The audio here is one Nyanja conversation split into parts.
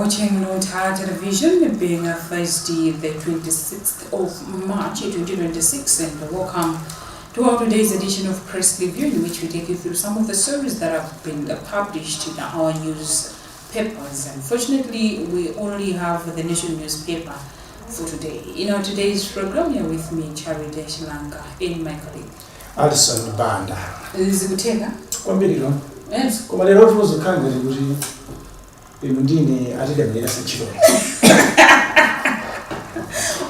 watching Luntha television, being a Thursday, the 26th of March 2026, and welcome to our today's edition of Press Review, in which we take you through some of the stories that have been published in our newspapers. Unfortunately, we only have the Nation newspaper for today. In our today's program, you're with me, Charity Shilanka, and my colleague Alison Banda. Zikuteka? Kwambiriro. Yes. Koma lero tuzokangire kuti ndine atidemera sechiro.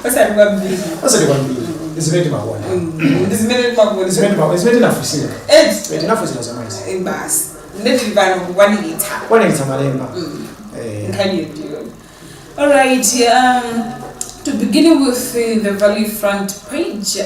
Osati kwambiri. Osati kwambiri. Izimene mabona. Izimene mabona. Izimene nafusira. Izimene nafusira zamazi. Basi. Ndeti bana kwanilitha. Kwanilitha malemba. All right. To begin with the Valley front page,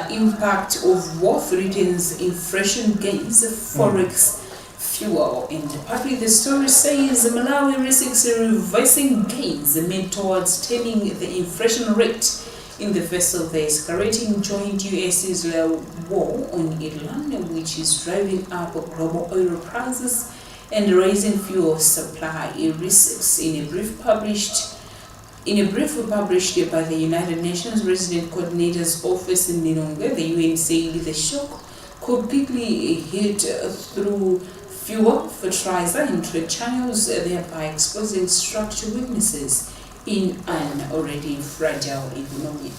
impact of war threatens inflation gains, forex fuel. And partly the story says Malawi risks reversing gains made towards turning the inflation rate in the face of the escalating joint US-Israel war on Iran, which is driving up global oil prices and raising fuel supply risks. In a brief published by the United Nations Resident Coordinator's Office in Lilongwe, the UN said the shock could quickly hit through fuel, fertilizer, and trade channels, thereby exposing structural weaknesses in an already fragile economy.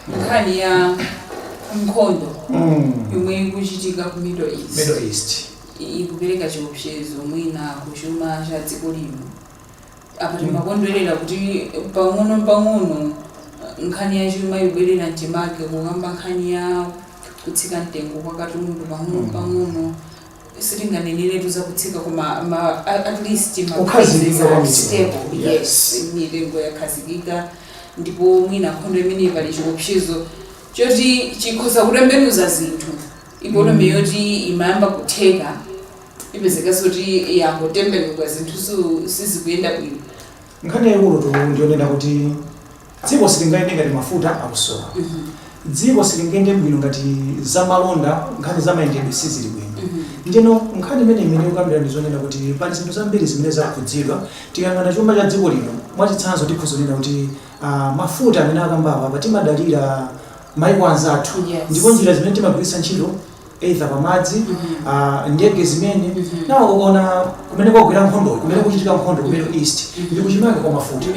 Nkhani ya mkhondo yomwe kuchitika ku Middle East ikupereka chiopsezo mwina kuchuma cha dziko lino. Apa timakondwerera kuti pang'ono nkhani ya chuma ibwerera mtimake kukamba nkhani ya kutsika mtengo kwa katundu pang'ono sitinganenere tuza kutsika koma at least stable. Yes, mitengo yakhazikika ndipo mwina nkhondo imene pali chiopsezo choti chikhoza kutembenuza zinthu. Economy yoti imayamba kutheka ipezeka kuti yangotembenuka zinthu sizikuyenda bwino. Nkhani yaikulu ndionena kuti dziko silingayende ngati mafuta akusowa. Dziko silingende bwino ngati zamalonda, nkhani zamayendedwe sizili bwino. Ndino nkhani imene ukambira ndizonena kuti pali zinthu zambiri zimene zakhudzidwa. Tikangana chuma cha dziko lino mwachitsanzo tikhuzonena kuti mafuta amene akambapa patimadalira maiko anzathu. Ndipo njira zimene timagwiritsa ntchito either pamadzi, ndege zimene nawo kuona kumene kwagwira nkhondo, kumene kuchitika nkhondo ku Middle East ndi kuchimanga kwa mafuta.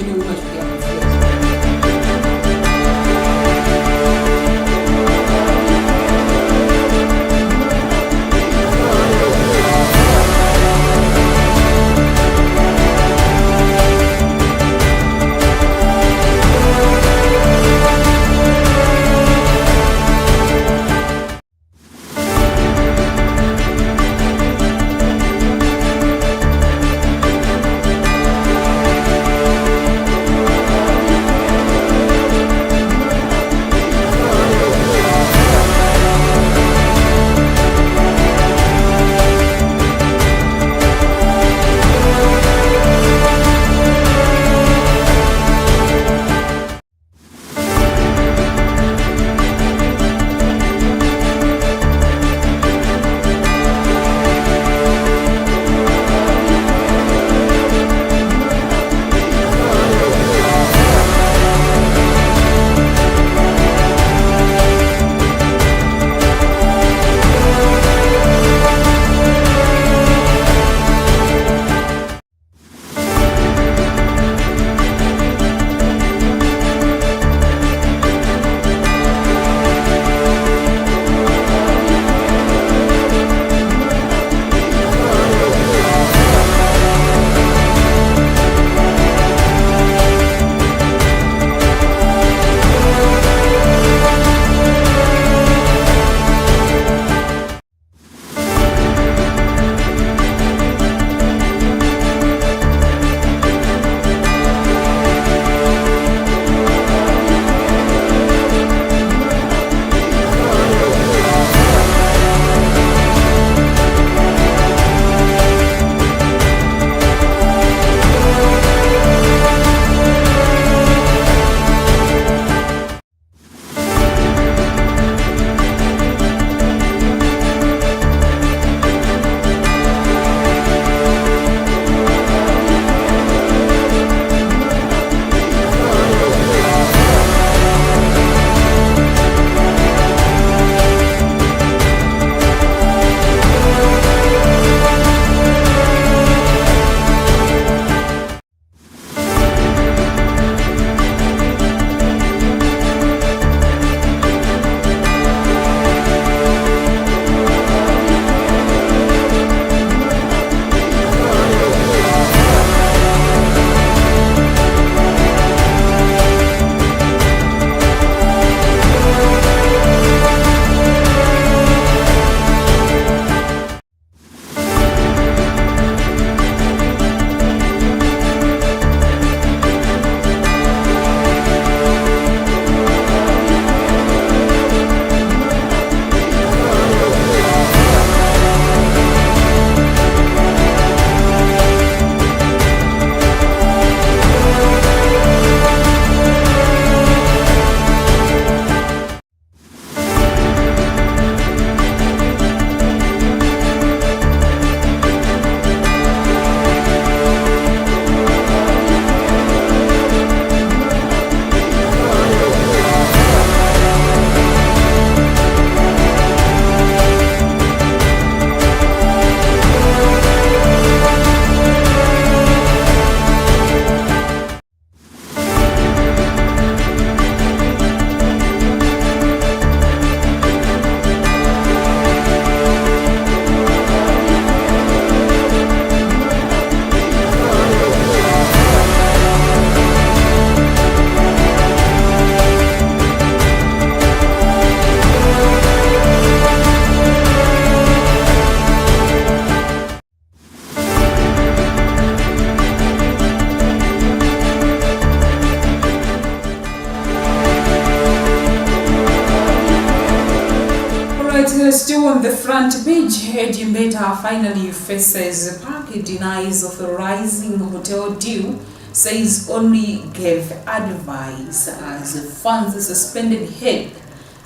on the front page, Jimbeta finally faces Park, denies authorizing hotel deal, says only gave advice as funds suspended help,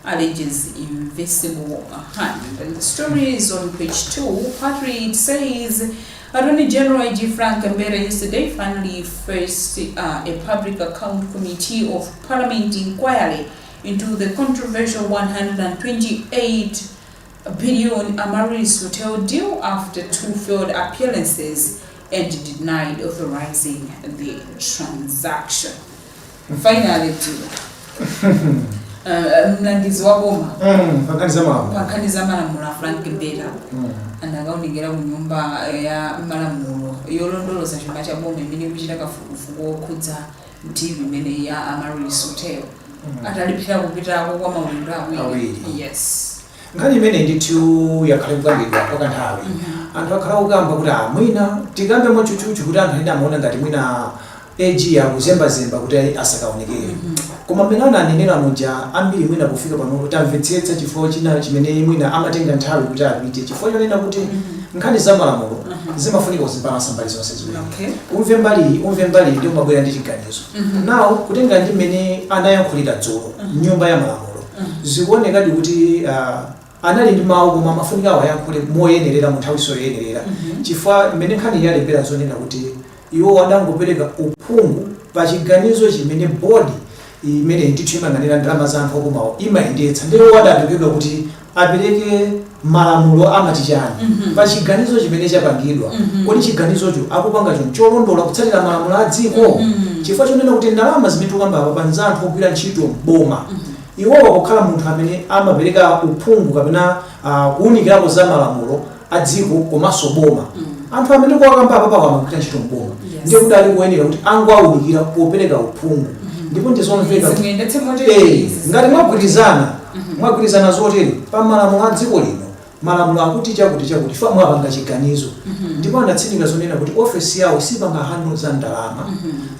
alleges invisible hand. And the story is on page 2. Patrick says Attorney General A.G. Frank Mbera yesterday finally faced a Public Account Committee of Parliament inquiry into the controversial 128 billion Amaris hotel deal after 2 failed appearances and denied authorizing the transaction. Finally, mlangizi wa boma pakaniza malamulo Frank Mbera anakaonekera ku nyumba ya malamulo yolondoloza chuma cha boma imene kuchita kafukufuku okhudza TV imene ya Amaris hotel atalipira kupitako kwa maulendo awiri. Yes. Ngani imene ndithu yakhalebwangidwa kwakanthawi anthu akhala kukamba kuti mwina tikambe mochuchuchu kuti anthu ena amaona ngati mwina AG yakuzembazemba kuti asakaonekere koma mmene ananenera muja ambiri mwina kufika pano tamvetsetsa chifukwa china chimene mwina amatenga nthawi kuti apite chifukwa chonena kuti nkhani za malamulo zimafunika kuzibalasa mbali zonse ziwiri. Umve mbali ndi umabwera ndi chiganizo nawo kutenga ndi mmene anayankhulira dzulo nyumba ya malamulo zikuonekadi kuti anali ndi mawu koma amafunika awayankhule moyenerera mu nthawi soyenerera chifukwa mmene nkhani yalembera zonena kuti iwo adangopereka uphungu pa chiganizo chimene bodi imene ndithu imang'anira ndalama za anthu okumawo imayendetsa ndiwo adapekedwa kuti apereke malamulo amati chani pa chiganizo chimene chapangidwa kodi chiganizocho akupanga cholondola kutsatira malamulo a dziko chifukwa chonena kuti ndalama zimene tikamba apa panza anthu ogwira ntchito boma iwowa kukhala munthu amene amapereka uphungu kapena kuwunikirako za malamulo a dziko komanso boma anthu amene kuwakamba apa amagwira ntchito mboma ndiye kuti ali kuyenera kuti angowawunikira popereka uphungu ndipo ndizomveka ngati mwagwirizana zotere pa malamulo a dziko lino malamulo akuti chakuti fa mwapanga chiganizo ndipo anatsindika zonena kuti ofesi yawo sipanga handle za ndalama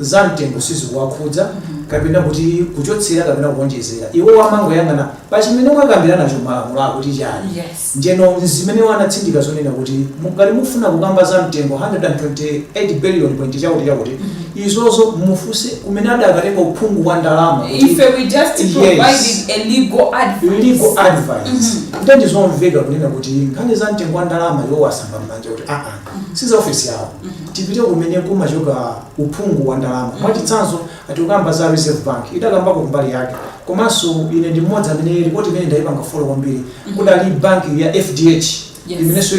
za mtengo sizikuwakhudza kapena kuti kuchotsera kapena kuonjezera iwo amangoyang'ana pa chimene mwakambirana nacho malamulo akuti chani njeno zimene anatsindika zonena kuti ngati mufuna kukamba za mtengo 128 billion point chakuti izozo mufunse kumene adakatenga uphungu wa ndalama if we just provided a legal advice ndi zomveka kunena kuti nkhani za mtengo wa ndalama iwo wasamba m'manja kuti siza ofesi yawo tipite kumene kumachoka uphungu wa ndalama mwachitsanzo atikamba za Reserve Bank idakambako kumbali yake komanso ine ndi mmodzi amene ripoti imene ndayipanga folo kwambiri kudali banki ya FDH imenenso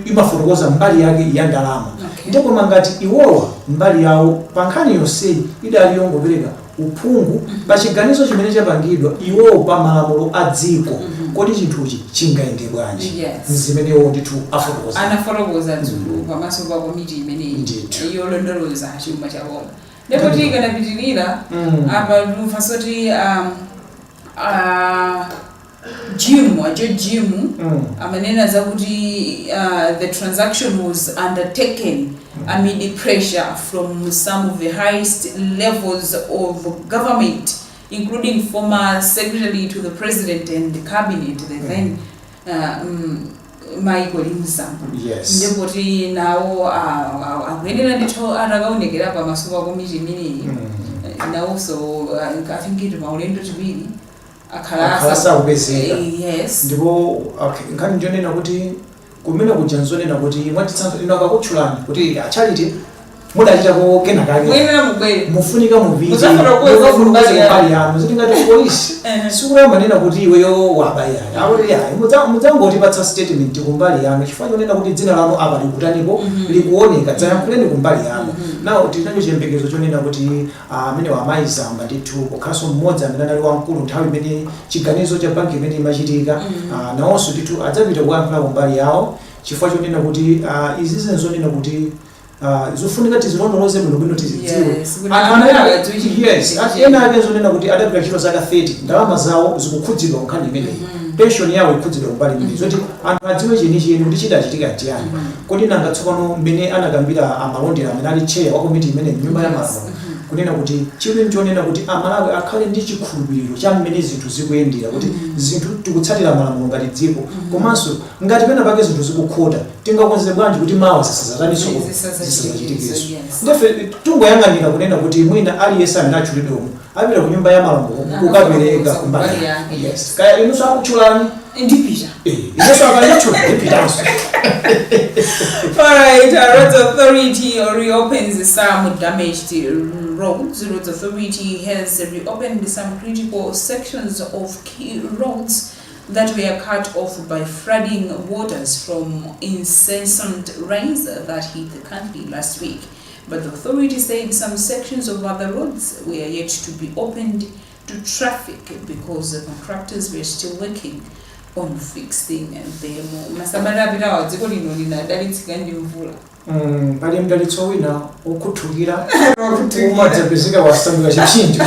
imafotokoza mbali yake ya ndalama ndipo ngati iwowa mbali yawo pa nkhani yonseyi idali yongopereka uphungu pa chiganizo chimene chapangidwa iwowo pa malamulo a dziko kodi chinthuchi chingayende bwanji zimenewo ndithu anafotokoza dzulo pamaso pa komiti imene yolondoloza chuma cha boma ndipo tikanapitirira apa lumfasoti Jim amanena zakuti the transaction was undertaken amid pressure from some of the highest levels of government, including former secretary to the president and the cabinet, the then Michael Nsambu. Ndipo nawo akuyenera ndithu atakaonekera pamaso pa komiti imeneyi nawonso I think it maulendo tiwiri akhalasa ubezeka ndipo nkhani njonena kuti kumene kujanzonena kuti mwatitsanzo ino akakutchulani kuti acharity mudachitako kenakake mufunika muviti mbali yanu ziti ngati polisi sikumanena kuti iweyo wabayani akuti yayi mudzangotipatsa statement kumbali yanu chifukwa chonena kuti dzina lanu apa likutaniko likuoneka dzayankhuleni kumbali yanu nawo tinacho chiyembekezo chonena kuti amene wamayizamba ndithu pokhalanso mmodzi amene anali wamkulu nthawi imene chiganizo cha banki imene imachitika nawonso ndithu adzapita kuyankhula kumbali yawo chifukwa chonena kuti izi zinzonena kuti zofunika tizilondoloze bwino tizidziwe ena ake zonena kuti adapita ntchito zaka 30 ndalama zawo zikukhudzidwa nkhani imeneyi pension yawo ikhudzidwa kumbali imeneyi zoti anthu adziwe chenicheni kuti chidachitika chiyani kodi nanga tsopano mmene anakambira amalondera amene ali chair wa komiti imene mnyumba ya malamulo kunena kuti chili nchonena kuti amalawi akhale ndi chikhulupiriro cha mmene zinthu zikuyendera kuti zinthu tikutsatira malamulo ngati dziko komanso ngati pena pake zinthu zikukhota tingakonze bwanji kuti mawa zisazataninso zisazachitikizo ndefe tungoyang'anira kunena kuti mwina aliyense amene atchulidwemo apita ku nyumba ya malamulo kukapereka kumbali yes kaya inunso akutchulani Indipita. Inunso akalitchula ndipitanso. Alright, Roads Authority reopens some damaged roads. Roads Authority has reopened some critical sections of key roads that were cut off by flooding waters from incessant rains that hit the country last week. But the authority said some sections of other roads were yet to be opened to traffic because the contractors were still working on fixing them. Masabara bira wadziko lino linadalitsika ndi mvula. Pali mdalitso wina ukuthukira umadzapezeka wasanduka chipsinjo.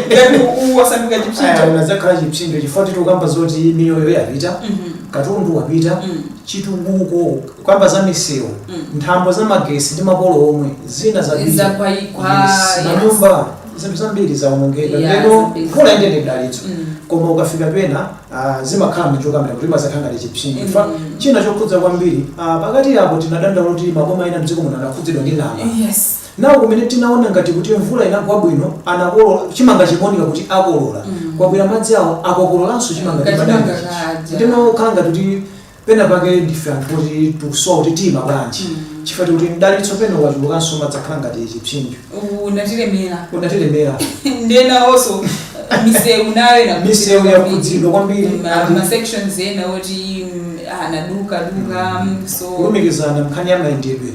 Ngati wasanduka chipsinjo. Unadzakhala chipsinjo chifukwa tikukamba zoti miyoyo yapita, katundu wapita, chitukuko kwamba za misewu, nthambo za magesi ndi mapolo omwe zina zapita. Manyumba zinthu zambiri zaonongeka lero mvula inde mdalitso koma ukafika pena zimakhala mchokamera kuti mazakhala ngati chipsinjo china chokhudza kwambiri pakati apo tinadandaula kuti maboma ena mdziko muno anakhudzidwa ndi lama nawo kumene tinaona ngati kuti mvula inagwa bwino anakolola chimanga chikuoneka kuti akolola kwabwera madzi awo akokololanso chimanga chimadanga ndinokhala ngati kuti pena pake ndife anthu kuti tikusowa kuti tima bwanji chifukwa kuti mdalitso pena wachulukanso madzakhala ngati chipsinjo unatilemera ndena also misewu nayo na misewu yakhudzidwa kwambiri ma sections ena oti anaduka so kulumikizana mkhani ya mayendedwe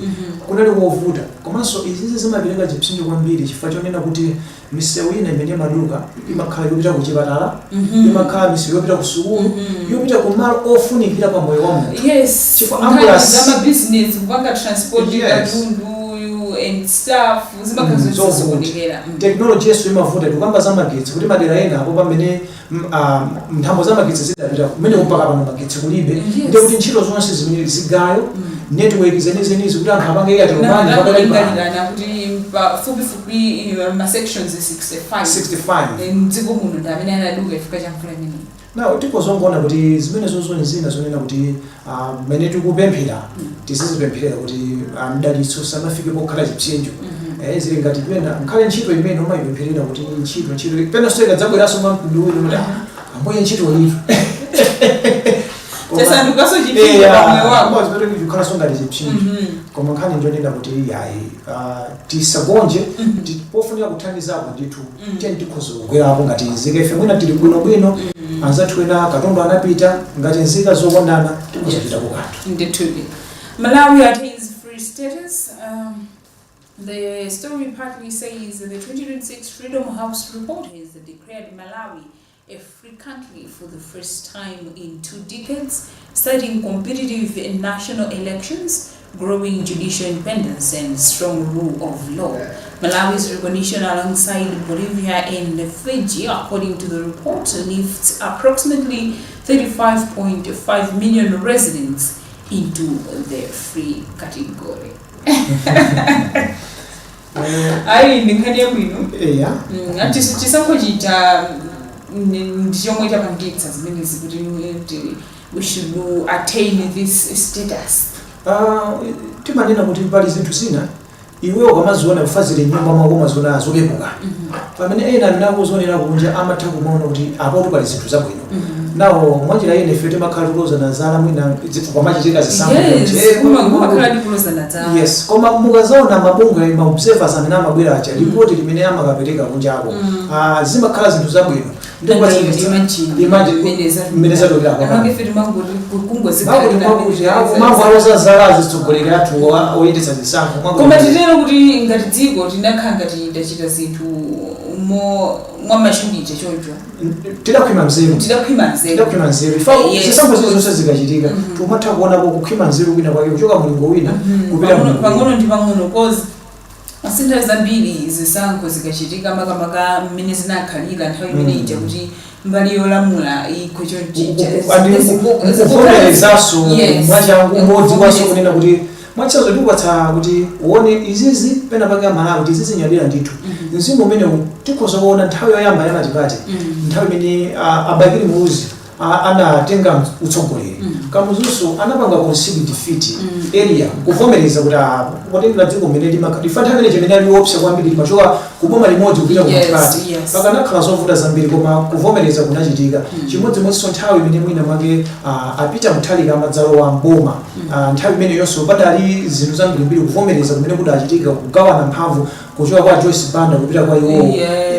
kunali kovuta komanso izizi zimapereka chipsinjo kwambiri chifukwa chonena kuti misewu ina imene maduka imakhala yopita ku chipatala imakhala misewu yopita ku sukulu yopita ku malo ofunikira pa moyo wa munthu chifukwa ambulance business kupanga transport katundu and stuff zimakhazokuonekera technology yesu imavuta tikamba za magetsi kuti madera ena apo pamene nthambo za magetsi zidapita kumene mpaka pano magetsi kulibe ndiye kuti ntchito zonse zimene zigayo network zenizenizi kuti anthu apange iya tilomani pakalingana kuti fupifupi ma sections 65 mdziko muno ndi amene anaduka chifukwa cha mvula imeneyi nawo tikozongoona kuti zimene zozoni zina zonena kuti mmene tikupemphera tizizipempherera kuti mdalitso samafike pokhala chipsinjo zili ngati pena nkhale ntchito imene umayipempherera kuti ntchito pena soyeka dzabweranso mwa mtundu wina kuti amboye ntchito litu chasandukaso chipsinjo pamwe wako zimene tikukhalanso ngati chipsinjo koma nkhani njonena kuti yayi tisagonje pofunika kuthandizapo ndithu tiyeni tikhoza kugwerapo ngati nzika ife mwina tili bwinobwino anzathu ena katundu anapita ngati nzika zokondana tikuzachitako kanthu ndithubi. Malawi attains free status. The story partly says the 2026 Freedom House report has declared Malawi a free country for the first time in 2 decades, citing competitive national elections, growing judicial independence and strong rule of law. Malawi's recognition alongside Bolivia and Fiji, according to the report, lifts approximately 35.5 million residents into the free category. Ayi ndinkhani yabwino ati chisankho chita ndichomwe chapangitsa zimenezi kuti we should attain this status. Timanena kuti pali zinthu zina iwewo kamaziona kufazire nyumba mwako maziona azopepuka pamene ena ndinakuzonera kunja amatha kumaona kuti apoto pali zinthu zabwino nawo mwanjira ine ife timakhala tikulozana zala mwina zifukwa machitika yes koma mukazaona mabungwe ma-observers amene amabwera acha ripoti limene amakapereka kunjako zimakhala zinthu zabwino mambo alozazala zitsogolera athu oyendetsa zisankho koma titero kuti ngati dziko tinakhala ngati tachita zinthu mwamashungije choncho tidakhwima nzeru zisankho zonse zikachitika tumatha kuonako kukhwima nzeru kwina kwake kuchoka mulingo wina kupita pang'ono ndi pang'ono cause masintha zambiri zisankho zikachitika makamaka mmene zinakhalira nthawi imene ija kuti mbali yolamula ikho chonchichakuvomerezanso mwachangu umodzi kwaso kunena kuti mwachazo ndikukwatsa kuti uone izizi pena pake amalawi kuti izizi nyadira ndithu mzimu umene tikhoza kuona nthawi yoyamba yamatipati nthawi imene abakiri muzi anatenga utsogoleri kamuzuso anapanga conceived defeat area kuvomereza kuti potengera dziko mmene lifanira imene chimene aliopsa kwambiri limachoka kuboma limodzi kupita kumatikati pakanakhala zovuta zambiri koma kuvomereza kunachitika chimodzimodzinso nthawi imene mwina mwake apita muthalika amadzalowa mboma nthawi imene yonso padali zinthu zambirimbiri kuvomereza kumene kuti achitika kugawana mphamvu kuchoka kwa Joyce Banda kupita kwa iwo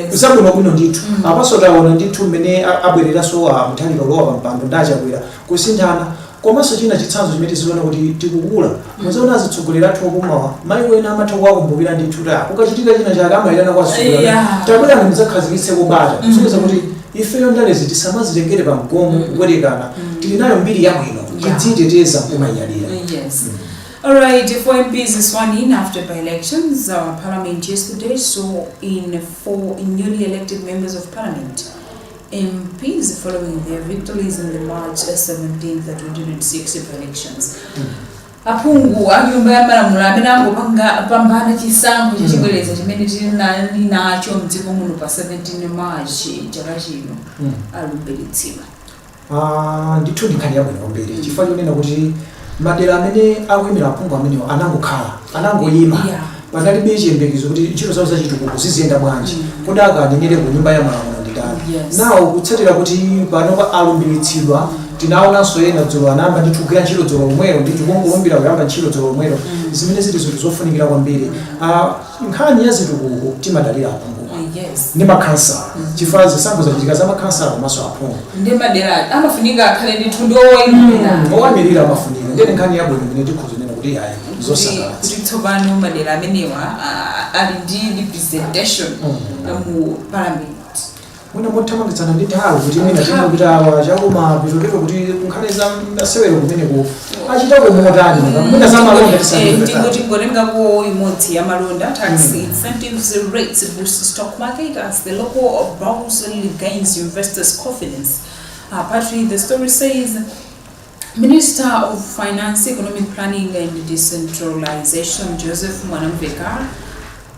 zabwino bwino ndithu apaso taona ndithu mmene abwereranso muthalika kulowa pampando ndachakwera kusinthana komanso china chitsanzo chimene tiziona kuti tikukula muzaona azitsogolera athu okumawa mayi wena amatha kuwakumbukira ndithu ta kukachitika china chake amayitana kwa asogolera tabwerani mudzakhazikitse kubata kusonyeza kuti ifeyo ndalezi tisamazitengere pa mgomo kubwerekana tili nayo mbiri yabwino tidziteteza kumayalira. Alright, for MPs sworn in after by-elections, Parliament yesterday saw in 4 newly elected members of Parliament. MPs following their victories in the March 17th, 2006 by-elections. Apungu anyumba ya malamulo amene angopanga pambana chisankho chachibwereza chimene tili nacho mdziko muno pa 17 March chaka chino alumbiritsidwa. Ndithu ndikhali yabwino kwambiri chifukwa chonena kuti madera amene akuyimira aphungu amenewo anangoyima panalibe chiyembekezo kuti ntchito zawo zachitukuko ziziyenda bwanji kodi akanenere ku nyumba ya malamulo nditani nawo kutsatira kuti pano alumbiritsidwa tinaonanso ena dzulo anayamba ndithu kugwira ntchito dzulo lomwelo ndithu kungolumbira kuyamba ntchito dzulo lomwelo zimene zili zinthu zofunikira kwambiri nkhani ya zitukuko timadalira aphungu ndi makhansala chifukwa zisankho zachitika za makhansala komanso aphungu ndi madera amafunika akhale ndithu ndi owayimirira amafunika ndene nkhani yabwino imene tikhuzonena kuti ayi zosangalatsa kuti tsopano madera amenewa ali ndi representation mu parliament mwina mothamangitsana ndi nthawi kuti mwina timapita awa chakoma pitotero kuti nkhani za masewero kumeneko achitako motani mwina za malonda tingotingotengako imodzi ya malonda tax incentives rates boost stock market as the local bourse gains investors confidence. Partly the story says Minister of Finance, Economic Planning and Decentralization Joseph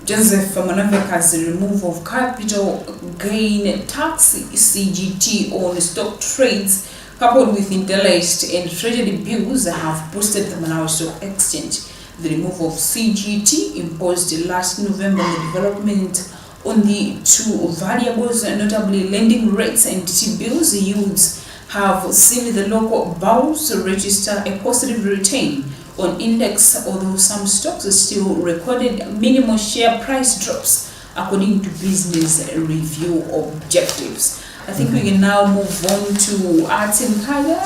Mwanamveka's removal of capital gain tax CGT on stock trades coupled with interest and treasury bills have boosted the Malawi Stock Exchange. The removal of CGT imposed last November on the development on the two variables, notably lending rates and T-bills yields, have seen the local bourse register a positive return on index, although some stocks still recorded minimal share price drops according to business review objectives. I think we can now move on to arts and culture.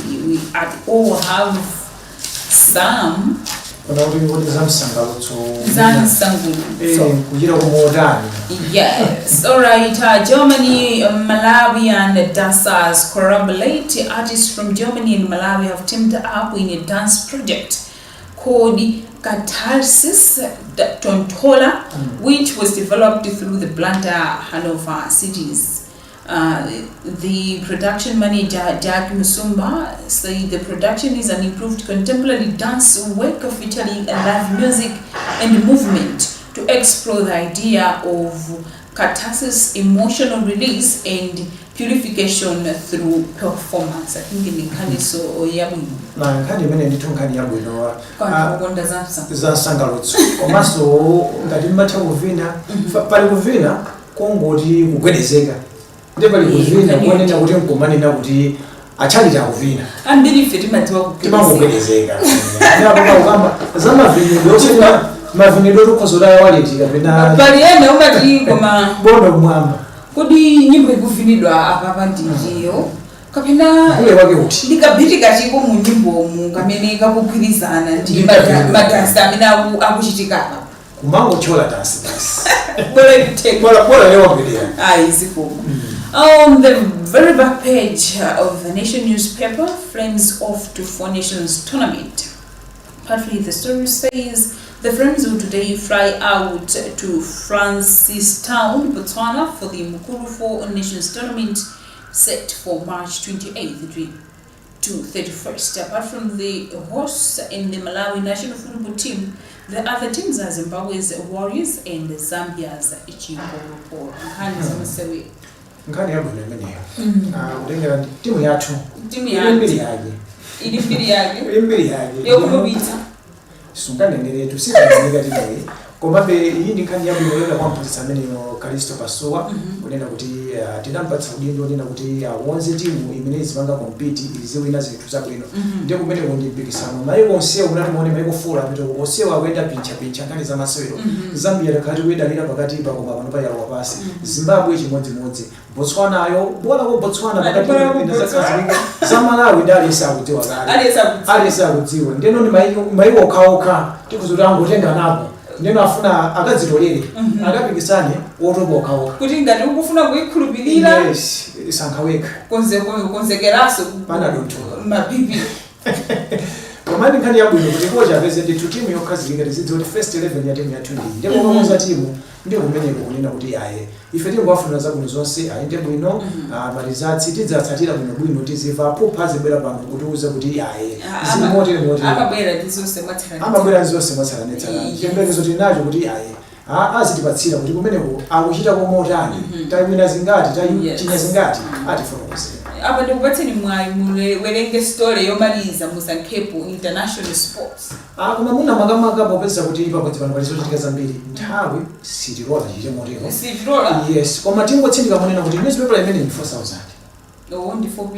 We at all have some yes. All right. Germany, Malawi, and dancers corroborate. Artists from Germany and Malawi have teamed up in a dance project called Catharsis Tontola, which was developed through the Luntha Hanover cities. The production manager Jack Musumba said the production is an improved contemporary dance work featuring live music and movement to explore the idea of catharsis, emotional release, and purification through performance. I think in the so yabu. Na nkani mene ndithu nkani yabwino za sangalotso komanso ngati mmatha kuvina pali kuvina kongoti kugwedezeka ndepali kuvina kuonena kuti mkomanena kuti achalita kuvina ambiri ife timangogwedezeka ndapaka ukamba za mavinidwe osema mavinidwe tukhozola waleti kapena pali ena umati koma bono mwamba kodi nyimbo ikuvinidwa apa ndiyo kapena kule wake uti ndikabhitika chiko mu nyimbo mu kamene kakugwirizana ndi madansi amene akuchitika apa kumango chola dance bora lewa kwedera isipo. On the very back page of the Nation newspaper, Flames off to Four Nations tournament. Partly the story says the Flames will today fly out to Francistown, Botswana for the Mukuru Four Nations tournament set for March 28th. to 31st. Apart from the horse in the Malawi national football team, the other teams are Zimbabwe's Warriors and Zambia's Chingoroko. Nkani yabo nemeneyo. Udengera timu yathu. Timu yathu. Ili mbili yake. Yokulobita. Sungane neretu sitanika timu. Komabe iyi ndikhani yabo yoyera kwamputisa amene Kalisto Pasowa kunena kuti tinampatsa udindo onena kuti wonse timu imene izipanga compete iziwina zinthu zabwino ndiye kumene kundipikisano maiko onsewo kunati muone maiko fula kuti onsewo akuyenda pincha nkhani za masewero Zambia takati kuyidalira pakati pa koma pano pa yawo pasi Zimbabwe chimodzimodzi Botswana ayo bola ko Botswana pakati inazakazilinga za Malawi dali sakudziwa kale ali sakudziwa ndeno ni maiko okaoka tikuzuti angotenga napo ndeno afuna akadzitolere akapikisane otobokawo kuti ngati ukufuna kuyikhulupirira yes isankaweka konzekeraso pana donto mabibi komani nkhani yabwino kuti koja present timu yokhazikika tizidziwa kuti first 11 ya timu yathu ndi ndipo komanso timu ndiyo kumeneko kunena kuti aye ife tingowafunira zabwino zonse ayende bwino malizatsi tidzatsatira bwino tiziva popha zibwera pano kutiuza kuti aye zimotere amabwera zonse mwatsalanetsala chiyembekezo tinacho kuti aye azitipatsira kuti kumeneko akuchita komotani tayimina zingati tayichinya zingati atifotokozera apa ndikupatseni mwayi muwerenge story yomaliza musankhepo international sports koma muna makamaka popeza kuti pabodzi pano palizochitika zambiri nthawi sitilola chite motero sitilola yes koma tingotsindika monena kuti newspaper imene ndi 4000 ndi 4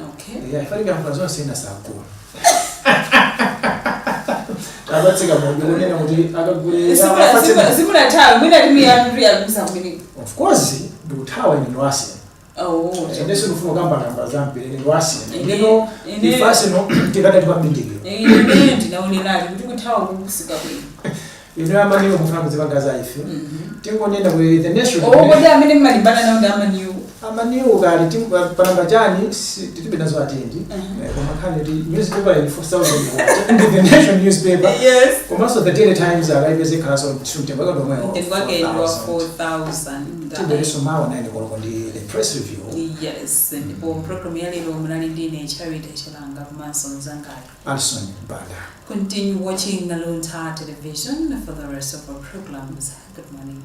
okay yeah ifarika mfano zonse ina sakula abatsika monena kuti akagule simuna thawi mwina timi yanu yalusa kumene of course ndikuthawa ine ndwasi ndeso nufuna kamba zambiri ndwasi ndino ifasino tikada tipambindikiro ndinaonelali kuti kuthawa kukusika bwino ino amaniwo mufuna kuzipagaza ife tingonena ku the nation kodi amene mmalimbana nawo ndi amaniwo kali panamba chani tilibe nazo atendi koma khani ti newspaper in 4000 the nation newspaper yes komanso the daily times akaipeze khaso mtembo kadomwe ndikwakenwa 4000 tibereso mawa nine koloko ndi the press review yes ndipo program ya lero munali ndine Charity Chilanga kumaso nzangali Alison Banda. Continue watching Luntha television for the rest of our programs. Good morning.